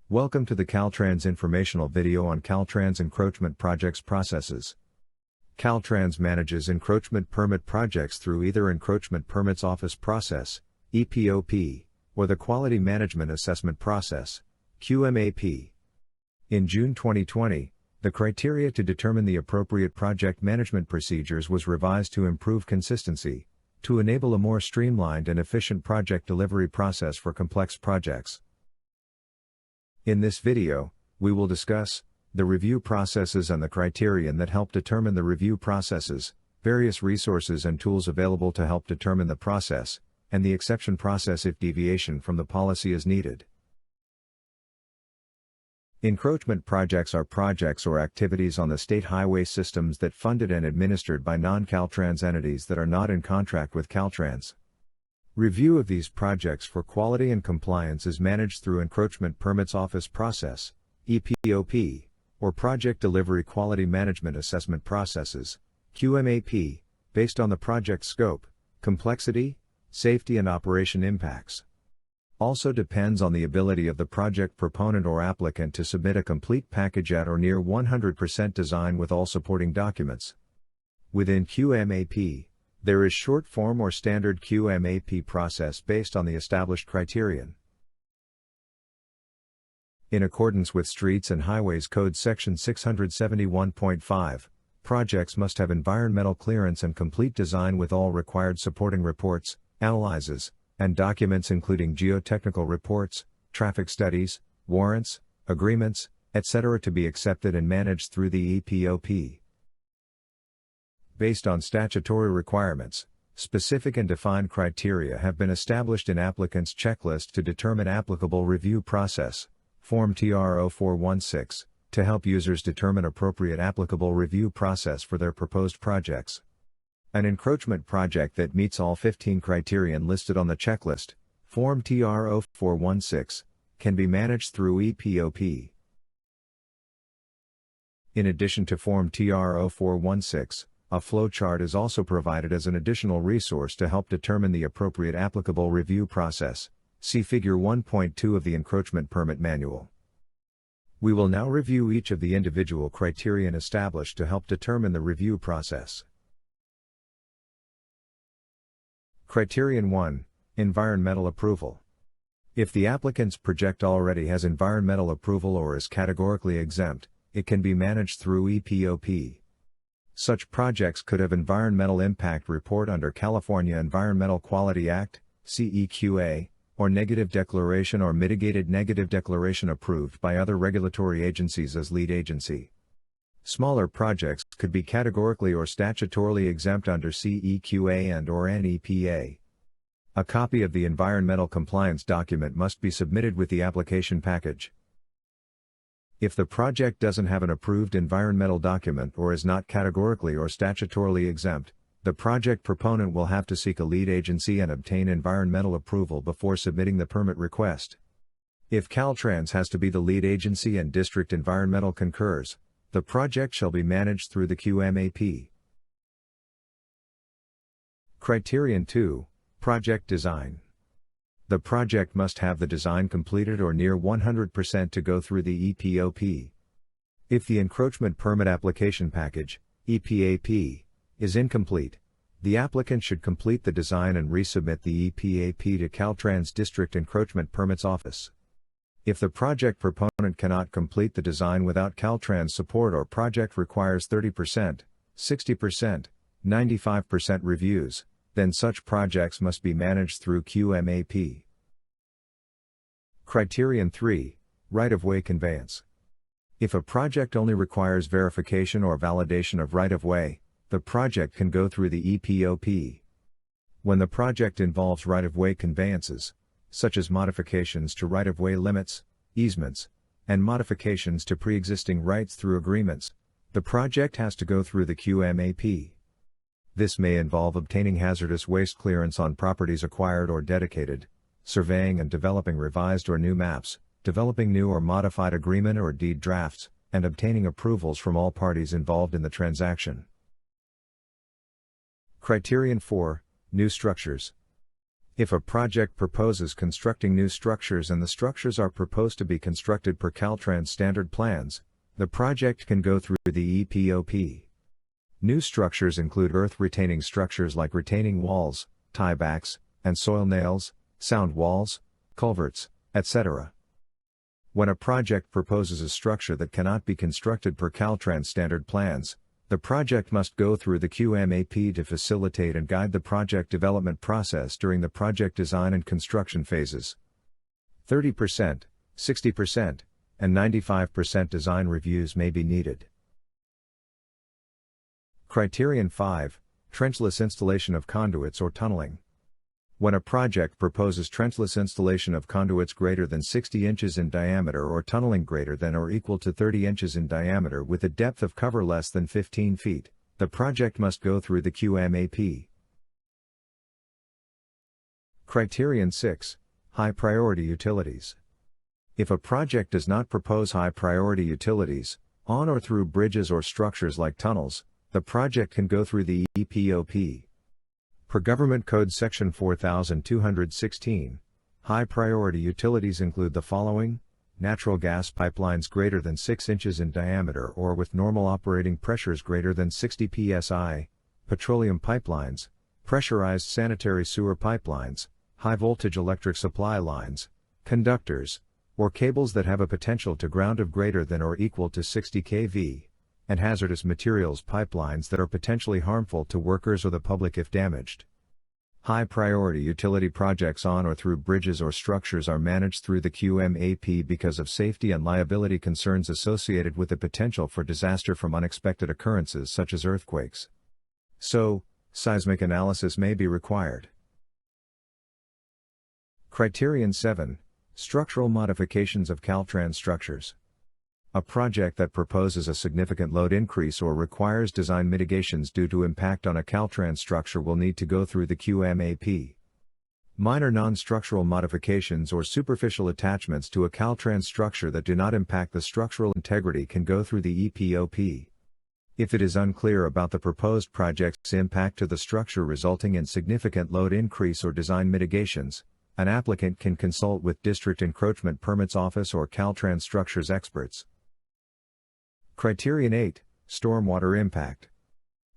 Welcome to the Caltrans informational video on Caltrans encroachment projects processes. Caltrans manages encroachment permit projects through either Encroachment Permits Office process, EPOP, or the Quality Management Assessment process, QMAP. In June 2020, the criteria to determine the appropriate project management procedures was revised to improve consistency, to enable a more streamlined and efficient project delivery process for complex projects. In this video, we will discuss the review processes and the criterion that help determine the review processes, various resources and tools available to help determine the process, and the exception process if deviation from the policy is needed. Encroachment projects are projects or activities on the state highway systems that funded and administered by non-Caltrans entities that are not in contract with Caltrans. Review of these projects for quality and compliance is managed through Encroachment Permits Office process, EPOP, or Project Delivery Quality Management Assessment processes, QMAP, based on the project scope, complexity, safety and operation impacts. Also depends on the ability of the project proponent or applicant to submit a complete package at or near 100% design with all supporting documents. Within QMAP, there is short form or standard QMAP process based on the established criterion. In accordance with Streets and Highways Code Section 671.5, projects must have environmental clearance and complete design with all required supporting reports, analyses, and documents including geotechnical reports, traffic studies, warrants, agreements, etc. to be accepted and managed through the EPOP. Based on statutory requirements, specific and defined criteria have been established in applicant's checklist to determine applicable review process, Form TR 0416, to help users determine appropriate applicable review process for their proposed projects. An encroachment project that meets all 15 criterion listed on the checklist, Form TR 0416, can be managed through EPOP. In addition to Form TR 0416, a flowchart is also provided as an additional resource to help determine the appropriate applicable review process. See Figure 1.2 of the Encroachment Permit Manual. We will now review each of the individual criterion established to help determine the review process. Criterion 1. Environmental approval. If the applicant's project already has environmental approval or is categorically exempt, it can be managed through EPOP. Such projects could have Environmental Impact Report under California Environmental Quality Act, CEQA, or Negative Declaration or Mitigated Negative Declaration approved by other regulatory agencies as lead agency. Smaller projects could be categorically or statutorily exempt under CEQA and/or NEPA. A copy of the environmental compliance document must be submitted with the application package. If the project doesn't have an approved environmental document or is not categorically or statutorily exempt, the project proponent will have to seek a lead agency and obtain environmental approval before submitting the permit request. If Caltrans has to be the lead agency and district environmental concurs, the project shall be managed through the QMAP. Criterion 2. Project design. The project must have the design completed or near 100% to go through the EPOP. If the encroachment permit application package, EPAP, is incomplete, the applicant should complete the design and resubmit the EPAP to Caltrans District Encroachment Permits Office. If the project proponent cannot complete the design without Caltrans support or project requires 30%, 60%, 95% reviews, then such projects must be managed through QMAP. Criterion 3. Right-of-way conveyance. If a project only requires verification or validation of right-of-way, the project can go through the EPOP. When the project involves right-of-way conveyances, such as modifications to right-of-way limits, easements, and modifications to pre-existing rights through agreements, the project has to go through the QMAP. This may involve obtaining hazardous waste clearance on properties acquired or dedicated, surveying and developing revised or new maps, developing new or modified agreement or deed drafts, and obtaining approvals from all parties involved in the transaction. Criterion 4. New structures. If a project proposes constructing new structures and the structures are proposed to be constructed per Caltrans standard plans, the project can go through the EPOP. New structures include earth-retaining structures like retaining walls, tiebacks, and soil nails, sound walls, culverts, etc. When a project proposes a structure that cannot be constructed per Caltrans standard plans, the project must go through the qmap to facilitate and guide the project development process during the project design and construction phases. 30%, 60%, and 95% design reviews may be needed. Criterion 5, Trenchless installation of conduits or tunneling. When a project proposes trenchless installation of conduits greater than 60 inches in diameter or tunneling greater than or equal to 30 inches in diameter with a depth of cover less than 15 feet, the project must go through the qmap. Criterion 6, High priority utilities. If a project does not propose high priority utilities, on or through bridges or structures like tunnels, the project can go through the EPOP. Per Government Code Section 4216, high priority utilities include the following: natural gas pipelines greater than 6 inches in diameter or with normal operating pressures greater than 60 psi, petroleum pipelines, pressurized sanitary sewer pipelines, high voltage electric supply lines, conductors, or cables that have a potential to ground of greater than or equal to 60 kV, and hazardous materials pipelines that are potentially harmful to workers or the public if damaged. High priority utility projects on or through bridges or structures are managed through the qmap because of safety and liability concerns associated with the potential for disaster from unexpected occurrences such as earthquakes. So, seismic analysis may be required. Criterion 7, Structural modifications of Caltrans structures. A project that proposes a significant load increase or requires design mitigations due to impact on a Caltrans structure will need to go through the qmap. Minor non-structural modifications or superficial attachments to a Caltrans structure that do not impact the structural integrity can go through the EPOP. If it is unclear about the proposed project's impact to the structure resulting in significant load increase or design mitigations, an applicant can consult with District Encroachment Permits Office or Caltrans structures experts. Criterion 8, Stormwater impact.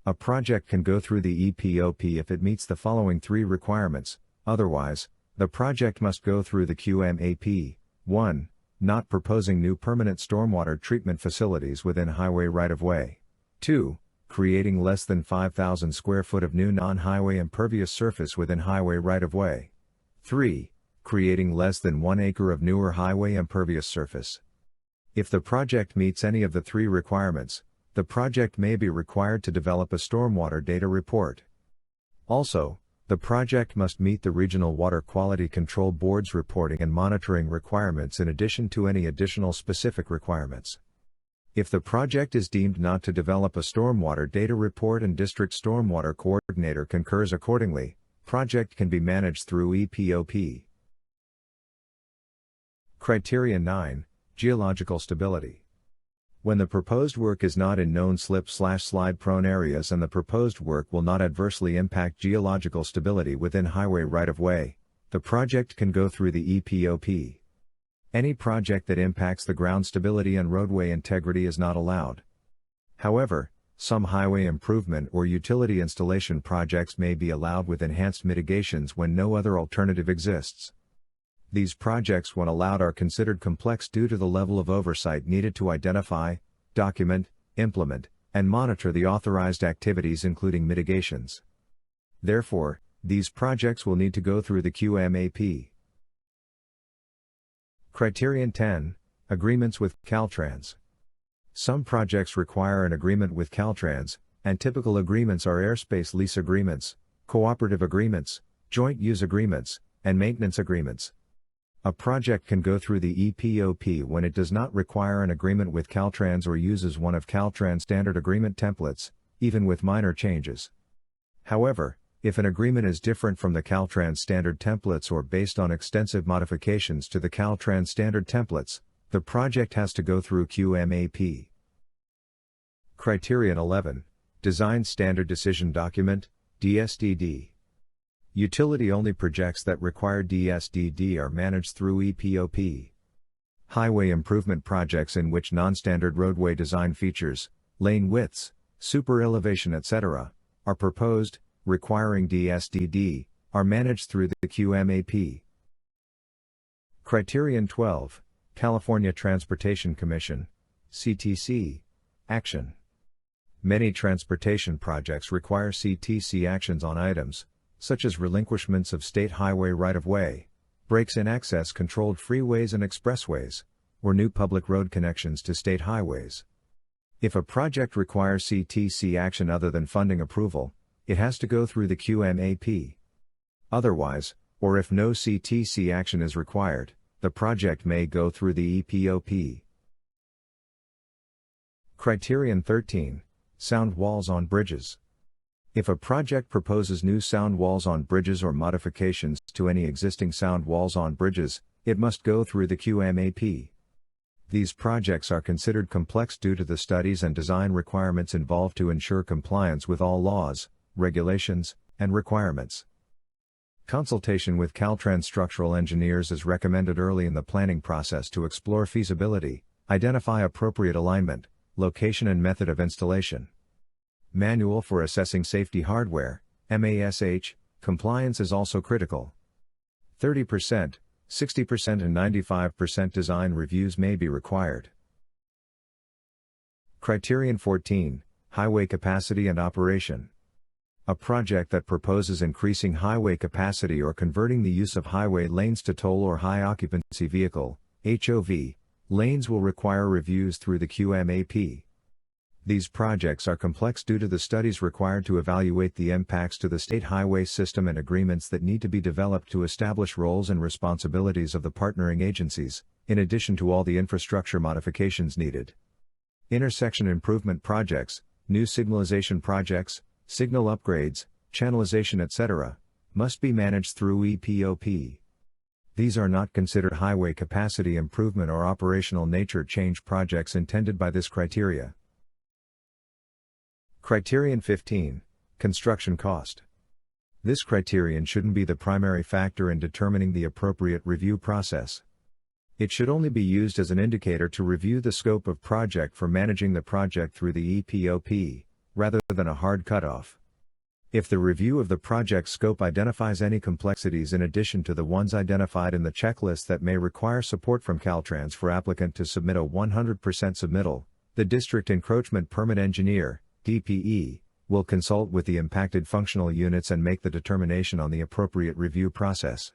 A project can go through the EPOP if it meets the following 3 requirements, otherwise, the project must go through the qmap. 1. Not proposing new permanent stormwater treatment facilities within highway right-of-way. 2. Creating less than 5,000 square foot of new non-highway impervious surface within highway right-of-way. 3. Creating less than 1 acre of newer highway impervious surface. If the project meets any of the 3 requirements, the project may be required to develop a stormwater data report. Also, the project must meet the Regional Water Quality Control Board's reporting and monitoring requirements in addition to any additional specific requirements. If the project is deemed not to develop a stormwater data report and District Stormwater Coordinator concurs accordingly, project can be managed through EPOP. Criterion 9, Geological stability. When the proposed work is not in known slip/slide prone areas and the proposed work will not adversely impact geological stability within highway right-of-way, the project can go through the EPOP. Any project that impacts the ground stability and roadway integrity is not allowed. However, some highway improvement or utility installation projects may be allowed with enhanced mitigations when no other alternative exists. These projects when allowed are considered complex due to the level of oversight needed to identify, document, implement, and monitor the authorized activities including mitigations. Therefore, these projects will need to go through the qmap. Criterion 10, Agreements with Caltrans. Some projects require an agreement with Caltrans, and typical agreements are airspace lease agreements, cooperative agreements, joint use agreements, and maintenance agreements. A project can go through the EPOP when it does not require an agreement with Caltrans or uses one of Caltrans standard agreement templates, even with minor changes. However, if an agreement is different from the Caltrans standard templates or based on extensive modifications to the Caltrans standard templates, the project has to go through qmap. Criterion 11, Design Standard Decision Document, DSDD. Utility-only projects that require DSDD are managed through EPOP. Highway improvement projects in which non-standard roadway design features, lane widths, super elevation etc., are proposed, requiring DSDD, are managed through the qmap. Criterion 12, California Transportation Commission, CTC, Action. Many transportation projects require CTC actions on items, such as relinquishments of state highway right-of-way, breaks in access-controlled freeways and expressways, or new public road connections to state highways. If a project requires CTC action other than funding approval, it has to go through the qmap. Otherwise, or if no CTC action is required, the project may go through the EPOP. Criterion 13, Sound walls on bridges. If a project proposes new sound walls on bridges or modifications to any existing sound walls on bridges, it must go through the qmap. These projects are considered complex due to the studies and design requirements involved to ensure compliance with all laws, regulations, and requirements. Consultation with Caltrans structural engineers is recommended early in the planning process to explore feasibility, identify appropriate alignment, location and method of installation. Manual for assessing safety hardware, MASH, compliance is also critical. 30%, 60% and 95% design reviews may be required. Criterion 14, Highway capacity and operation. A project that proposes increasing highway capacity or converting the use of highway lanes to toll or high occupancy vehicle, HOV, lanes will require reviews through the qmap. These projects are complex due to the studies required to evaluate the impacts to the state highway system and agreements that need to be developed to establish roles and responsibilities of the partnering agencies, in addition to all the infrastructure modifications needed. Intersection improvement projects, new signalization projects, signal upgrades, channelization etc., must be managed through EPOP. These are not considered highway capacity improvement or operational nature change projects intended by this criteria. Criterion 15, Construction cost. This criterion shouldn't be the primary factor in determining the appropriate review process. It should only be used as an indicator to review the scope of project for managing the project through the EPOP, rather than a hard cutoff. If the review of the project scope identifies any complexities in addition to the ones identified in the checklist that may require support from Caltrans for applicant to submit a 100% submittal, the District Encroachment Permit Engineer, DPE, will consult with the impacted functional units and make the determination on the appropriate review process.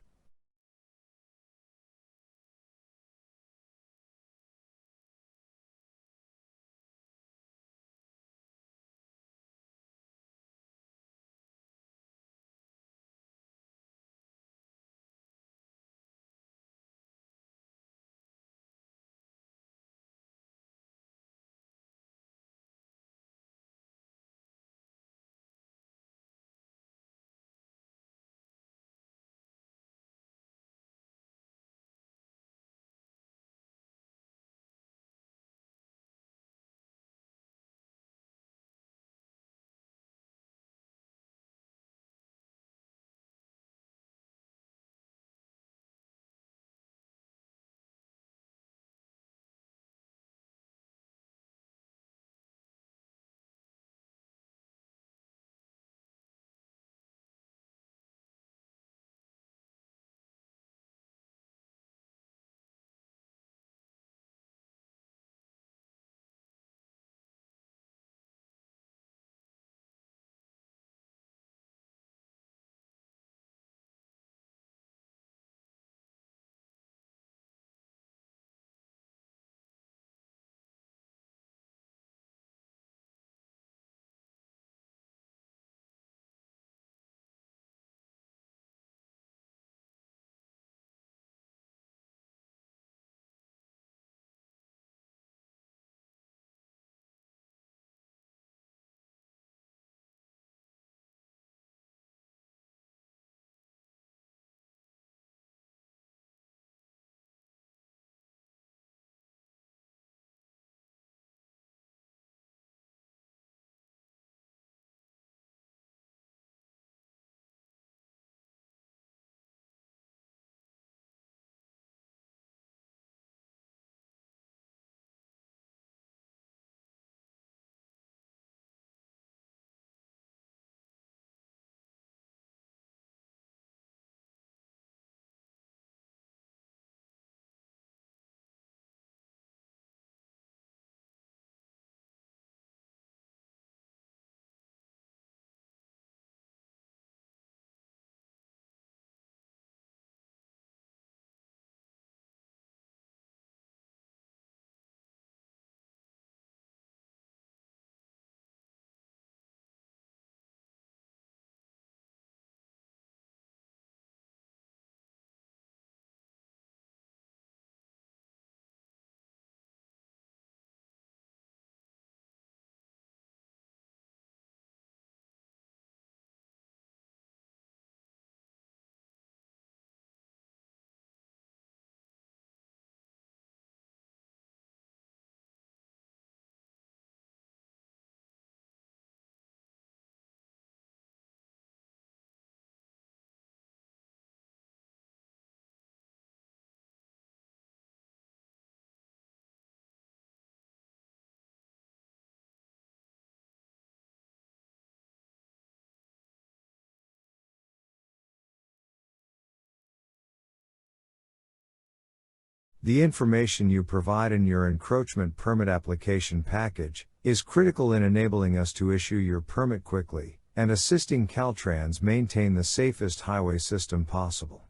The information you provide in your encroachment permit application package is critical in enabling us to issue your permit quickly and assisting Caltrans maintain the safest highway system possible.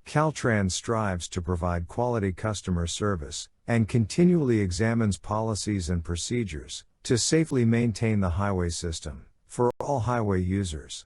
Caltrans strives to provide quality customer service and continually examines policies and procedures to safely maintain the highway system for all highway users.